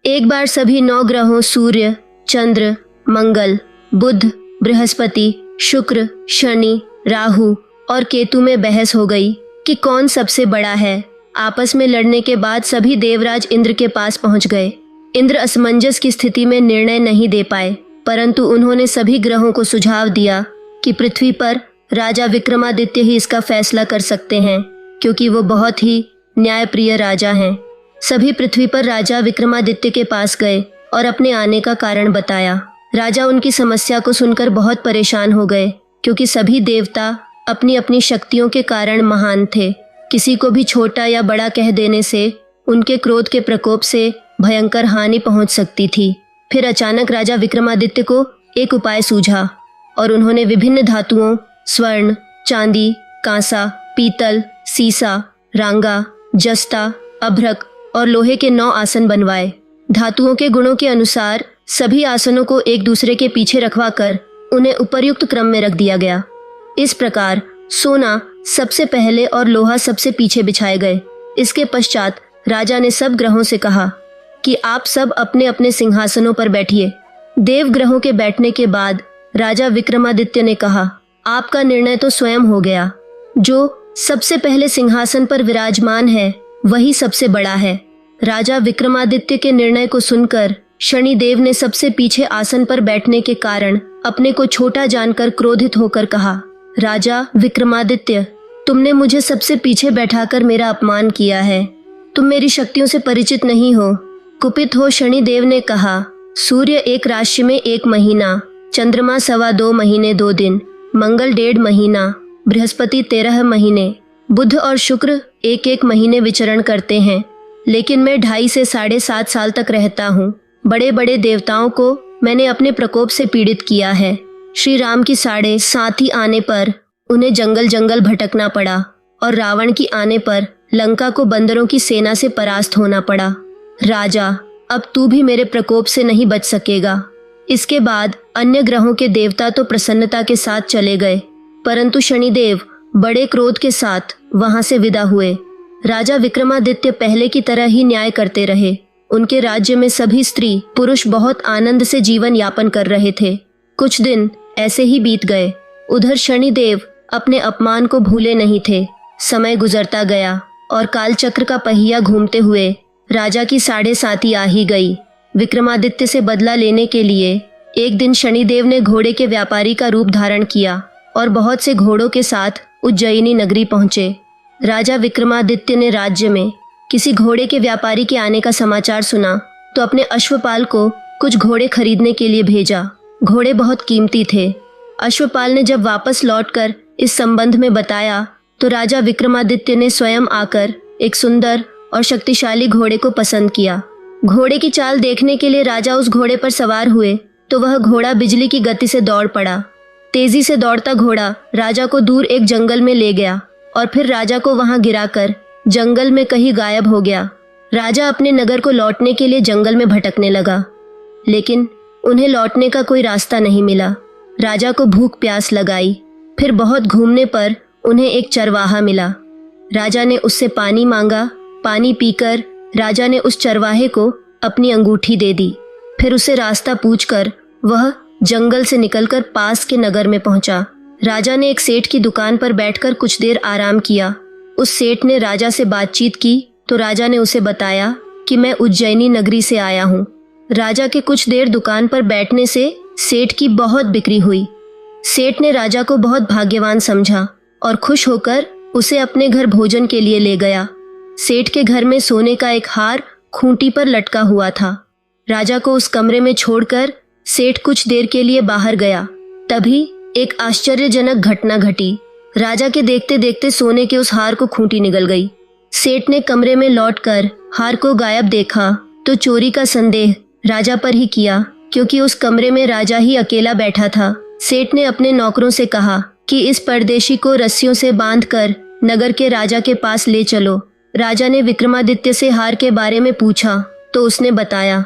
एक बार सभी 9 ग्रहों सूर्य, चंद्र, मंगल, बुध, बृहस्पति, शुक्र, शनि, राहु और केतु में बहस हो गई कि कौन सबसे बड़ा है। आपस में लड़ने के बाद सभी देवराज इंद्र के पास पहुंच गए। इंद्र असमंजस की स्थिति में निर्णय नहीं दे पाए, परंतु उन्होंने सभी ग्रहों को सुझाव दिया कि पृथ्वी पर राजा विक्रमादित्य ही इसका फैसला कर सकते हैं, क्योंकि वो बहुत ही न्यायप्रिय राजा हैं। सभी पृथ्वी पर राजा विक्रमादित्य के पास गए और अपने आने का कारण बताया। राजा उनकी समस्या को सुनकर बहुत परेशान हो गए, क्योंकि सभी देवता अपनी अपनी शक्तियों के कारण महान थे। किसी को भी छोटा या बड़ा कह देने से उनके क्रोध के प्रकोप से भयंकर हानि पहुंच सकती थी। फिर अचानक राजा विक्रमादित्य को एक उपाय सूझा और उन्होंने विभिन्न धातुओं स्वर्ण, चांदी, कांसा, पीतल, सीसा, रांगा, जस्ता, अभ्रक और लोहे के 9 आसन बनवाए। धातुओं के गुणों के अनुसार सभी आसनों को एक दूसरे के पीछे रखवाकर उन्हें उपर्युक्त क्रम में रख दिया गया। इस प्रकार सोना सबसे पहले और लोहा सबसे पीछे बिछाए गए। इसके पश्चात राजा ने सब ग्रहों से कहा कि आप सब अपने अपने सिंहासनों पर बैठिए। देव ग्रहों के बैठने के बाद राजा विक्रमादित्य ने कहा, आपका निर्णय तो स्वयं हो गया। जो सबसे पहले सिंहासन पर विराजमान है वही सबसे बड़ा है। राजा विक्रमादित्य के निर्णय को सुनकर शनिदेव ने सबसे पीछे आसन पर बैठने के कारण अपने को छोटा जानकर क्रोधित होकर कहा, राजा विक्रमादित्य, तुमने मुझे सबसे पीछे बैठाकर मेरा अपमान किया है। तुम मेरी शक्तियों से परिचित नहीं हो। कुपित हो शनिदेव ने कहा, सूर्य एक राशि में 1 महीना, चंद्रमा 2.25 महीने 2 दिन, मंगल 1.5 महीना, बृहस्पति 13 महीने, बुध और शुक्र 1-1 महीने विचरण करते हैं, लेकिन मैं 2.5 से 7.5 साल तक रहता हूँ। बड़े बड़े देवताओं को मैंने अपने प्रकोप से पीड़ित किया है। श्री राम की 7.5 आने पर उन्हें जंगल जंगल भटकना पड़ा और रावण की आने पर लंका को बंदरों की सेना से परास्त होना पड़ा। राजा, अब तू भी मेरे प्रकोप से नहीं बच सकेगा। इसके बाद अन्य ग्रहों के देवता तो प्रसन्नता के साथ चले गए, परंतु शनिदेव बड़े क्रोध के साथ वहां से विदा हुए। राजा विक्रमादित्य पहले की तरह ही न्याय करते रहे। उनके राज्य में सभी स्त्री पुरुष बहुत आनंद से जीवन यापन कर रहे थे। कुछ दिन ऐसे ही बीत गए। उधर शनिदेव अपने अपमान को भूले नहीं थे। समय गुजरता गया और कालचक्र का पहिया घूमते हुए राजा की 7.5 आ ही गई। विक्रमादित्य से बदला लेने के लिए एक दिन शनिदेव ने घोड़े के व्यापारी का रूप धारण किया और बहुत से घोड़ों के साथ उज्जयिनी नगरी पहुंचे। राजा विक्रमादित्य ने राज्य में किसी घोड़े के व्यापारी के आने का समाचार सुना तो अपने अश्वपाल को कुछ घोड़े खरीदने के लिए भेजा। घोड़े बहुत कीमती थे। अश्वपाल ने जब वापस लौटकर इस संबंध में बताया तो राजा विक्रमादित्य ने स्वयं आकर एक सुंदर और शक्तिशाली घोड़े को पसंद किया। घोड़े की चाल देखने के लिए राजा उस घोड़े पर सवार हुए तो वह घोड़ा बिजली की गति से दौड़ पड़ा। तेजी से दौड़ता घोड़ा राजा को दूर एक जंगल में ले गया और फिर राजा को वहां गिराकर जंगल में कहीं गायब हो गया। राजा अपने नगर को लौटने के लिए जंगल में भटकने लगा, लेकिन उन्हें लौटने का कोई रास्ता नहीं मिला। राजा को भूख प्यास लगाई। फिर बहुत घूमने पर उन्हें एक चरवाहा मिला। राजा ने उससे पानी मांगा। पानी पीकर राजा ने उस चरवाहे को अपनी अंगूठी दे दी। फिर उसे रास्ता पूछकर वह जंगल से निकलकर पास के नगर में पहुंचा। राजा ने एक सेठ की दुकान पर बैठकर कुछ देर आराम किया। उस सेठ ने राजा से बातचीत की तो राजा ने उसे बताया कि मैं उज्जयिनी नगरी से आया हूँ। राजा के कुछ देर दुकान पर बैठने से सेठ की बहुत बिक्री हुई। सेठ ने राजा को बहुत भाग्यवान समझा और खुश होकर उसे अपने घर भोजन के लिए ले गया। सेठ के घर में सोने का एक हार खूंटी पर लटका हुआ था। राजा को उस कमरे में छोड़कर सेठ कुछ देर के लिए बाहर गया। तभी एक आश्चर्यजनक घटना घटी। राजा के देखते देखते सोने के उस हार को खूंटी निगल गई। सेठ ने कमरे में लौटकर हार को गायब देखा तो चोरी का संदेह राजा पर ही किया, क्योंकि उस कमरे में राजा ही अकेला बैठा था। सेठ ने अपने नौकरों से कहा कि इस परदेशी को रस्सियों से बांधकर नगर के राजा के पास ले चलो। राजा ने विक्रमादित्य से हार के बारे में पूछा तो उसने बताया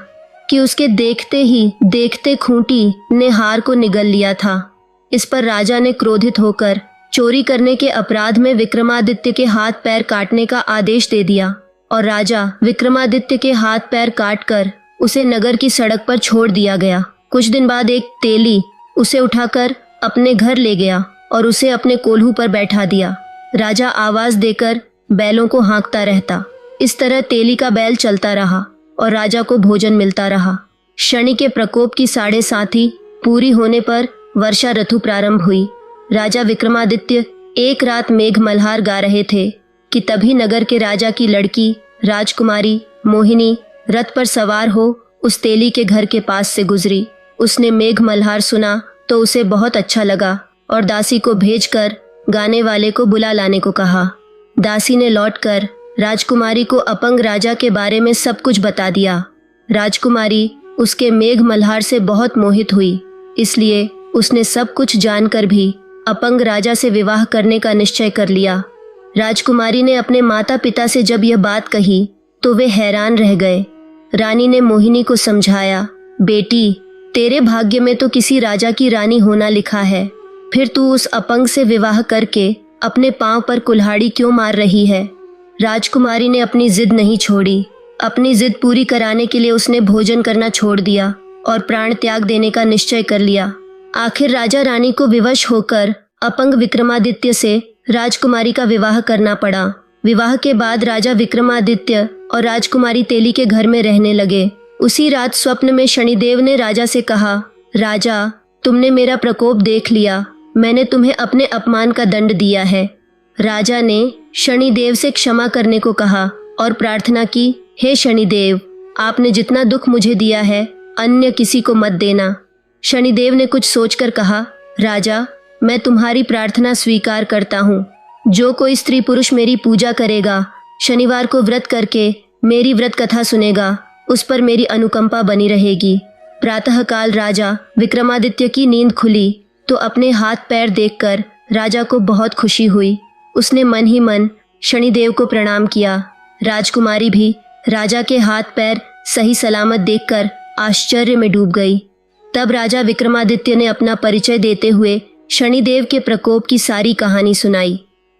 कि उसके देखते ही देखते खूंटी ने हार को निगल लिया था। इस पर राजा ने क्रोधित होकर चोरी करने के अपराध में विक्रमादित्य के हाथ पैर काटने का आदेश दे दिया और राजा विक्रमादित्य के हाथ पैर काटकर उसे नगर की सड़क पर छोड़ दिया गया। कुछ दिन बाद एक तेली उसे उठाकर अपने घर ले गया और उसे अपने कोल्हू पर बैठा दिया। राजा आवाज देकर बैलों को हाँकता रहता। इस तरह तेली का बैल चलता रहा और राजा को भोजन मिलता रहा। शनि के प्रकोप की 7.5 पूरी होने पर वर्षा ऋतु प्रारंभ हुई। राजा विक्रमादित्य एक रात मेघ मल्हार गा रहे थे कि तभी नगर के राजा की लड़की राजकुमारी मोहिनी रथ पर सवार हो उस तेली के घर के पास से गुजरी। उसने मेघ मल्हार सुना तो उसे बहुत अच्छा लगा और दासी को भेजकर गाने वाले को बुला लाने को कहा। दासी ने लौटकर राजकुमारी को अपंग राजा के बारे में सब कुछ बता दिया। राजकुमारी उसके मेघ मल्हार से बहुत मोहित हुई, इसलिए उसने सब कुछ जानकर भी अपंग राजा से विवाह करने का निश्चय कर लिया। राजकुमारी ने अपने माता पिता से जब यह बात कही तो वे हैरान रह गए। रानी ने मोहिनी को समझाया, बेटी, तेरे भाग्य में तो किसी राजा की रानी होना लिखा है, फिर तू उस अपंग से विवाह करके अपने पांव पर कुल्हाड़ी क्यों मार रही है। राजकुमारी ने अपनी जिद नहीं छोड़ी। अपनी जिद पूरी कराने के लिए उसने भोजन करना छोड़ दिया और प्राण त्याग देने का निश्चय कर लिया। आखिर राजा रानी को विवश होकर अपंग विक्रमादित्य से राजकुमारी का विवाह करना पड़ा। विवाह के बाद राजा विक्रमादित्य और राजकुमारी तेली के घर में रहने लगे। उसी रात स्वप्न में शनिदेव ने राजा से कहा, राजा, तुमने मेरा प्रकोप देख लिया, मैंने तुम्हें अपने अपमान का दंड दिया है। राजा ने शनिदेव से क्षमा करने को कहा और प्रार्थना की, हे शनिदेव, आपने जितना दुख मुझे दिया है अन्य किसी को मत देना। शनिदेव ने कुछ सोचकर कहा, राजा, मैं तुम्हारी प्रार्थना स्वीकार करता हूँ। जो कोई स्त्री पुरुष मेरी पूजा करेगा, शनिवार को व्रत करके मेरी व्रत कथा सुनेगा, उस पर मेरी अनुकंपा बनी रहेगी। प्रातःकाल राजा विक्रमादित्य की नींद खुली तो अपने हाथ पैर देखकर राजा को बहुत खुशी हुई। उसने मन ही मन शनिदेव को प्रणाम किया। राजकुमारी भी राजा के हाथ पैर सही सलामत देखकर आश्चर्य में डूब गई। तब राजा विक्रमादित्य ने अपना परिचय देते हुए शनिदेव के प्रकोप की सारी कहानी सुनाई।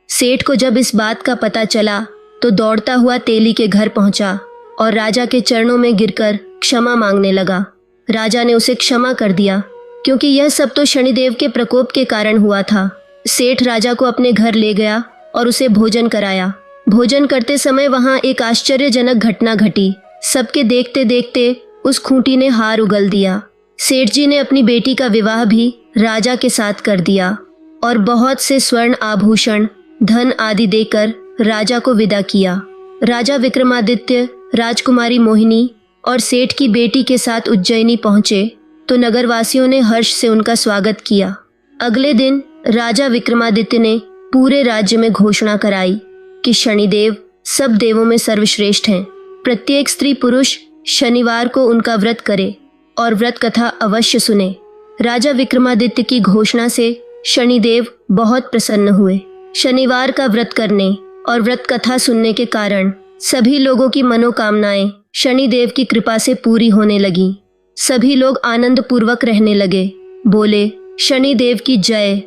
सेठ को जब इस बात का पता चला तो दौड़ता हुआ तेली के घर पहुंचा और राजा के चरणों में गिरकर क्षमा मांगने लगा। राजा ने उसे क्षमा कर दिया, क्योंकि यह सब तो शनिदेव के प्रकोप के कारण हुआ था। सेठ राजा को अपने घर ले गया और उसे भोजन कराया। भोजन करते समय वहां एक आश्चर्यजनक घटना घटी। सबके देखते देखते उस खूंटी ने हार उगल दिया। सेठ जी ने अपनी बेटी का विवाह भी राजा के साथ कर दिया और बहुत से स्वर्ण आभूषण, धन आदि देकर राजा को विदा किया। राजा विक्रमादित्य राजकुमारी मोहिनी और सेठ की बेटी के साथ उज्जैनी पहुंचे तो नगरवासियों ने हर्ष से उनका स्वागत किया। अगले दिन राजा विक्रमादित्य ने पूरे राज्य में घोषणा कराई कि शनिदेव सब देवों में सर्वश्रेष्ठ हैं। प्रत्येक स्त्री पुरुष शनिवार को उनका व्रत करे और व्रत कथा अवश्य सुने। राजा विक्रमादित्य की घोषणा से शनिदेव बहुत प्रसन्न हुए। शनिवार का व्रत करने और व्रत कथा सुनने के कारण सभी लोगों की मनोकामनाएं शनिदेव की कृपा से पूरी होने लगी। सभी लोग आनंद पूर्वक रहने लगे। बोले, शनिदेव की जय।